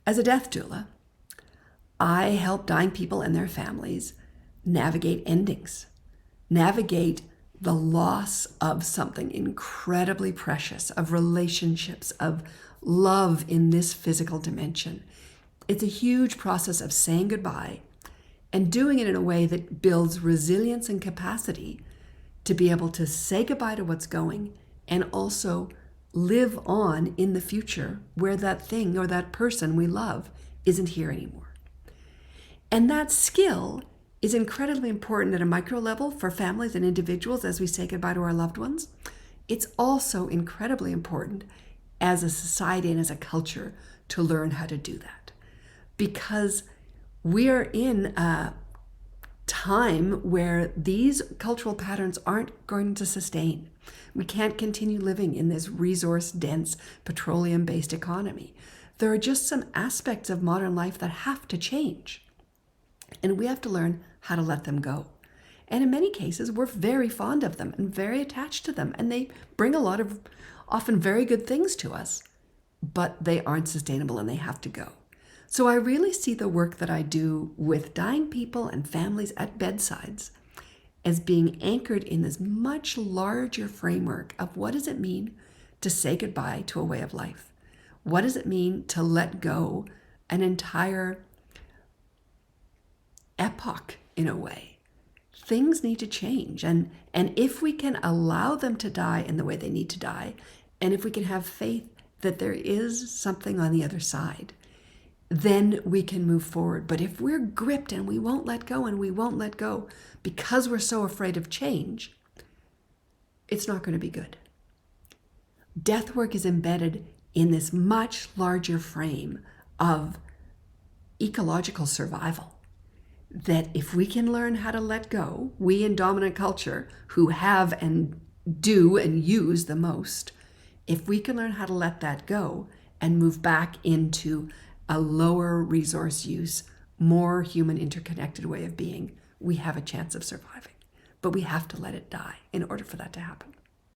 As a death doula, I help dying people and their families navigate endings, navigate the loss of something incredibly precious, of relationships, of love in this physical dimension. It's a huge process of saying goodbye and doing it in a way that builds resilience and capacity to be able to say goodbye to what's going and also live on in the future where that thing or that person we love isn't here anymore. And that skill is incredibly important at a micro level for families and individuals as we say goodbye to our loved ones. It's also incredibly important as a society and as a culture to learn how to do that. Because we're in a time where these cultural patterns aren't going to sustain. We can't continue living in this resource-dense, petroleum-based economy. There are just some aspects of modern life that have to change. And we have to learn how to let them go. And in many cases, we're very fond of them and very attached to them. And they bring a lot of often very good things to us, but they aren't sustainable and they have to go. So I really see the work that I do with dying people and families at bedsides as being anchored in this much larger framework of what does it mean to say goodbye to a way of life? What does it mean to let go an entire epoch in a way? Things need to change. And if we can allow them to die in the way they need to die, and if we can have faith that there is something on the other side, then we can move forward. But if we're gripped and we won't let go and we won't let go because we're so afraid of change, it's not going to be good. Deathwork is embedded in this much larger frame of ecological survival. That if we can learn how to let go, we in dominant culture who have and do and use the most, if we can learn how to let that go and move back into a lower resource use, more human interconnected way of being, we have a chance of surviving. But we have to let it die in order for that to happen.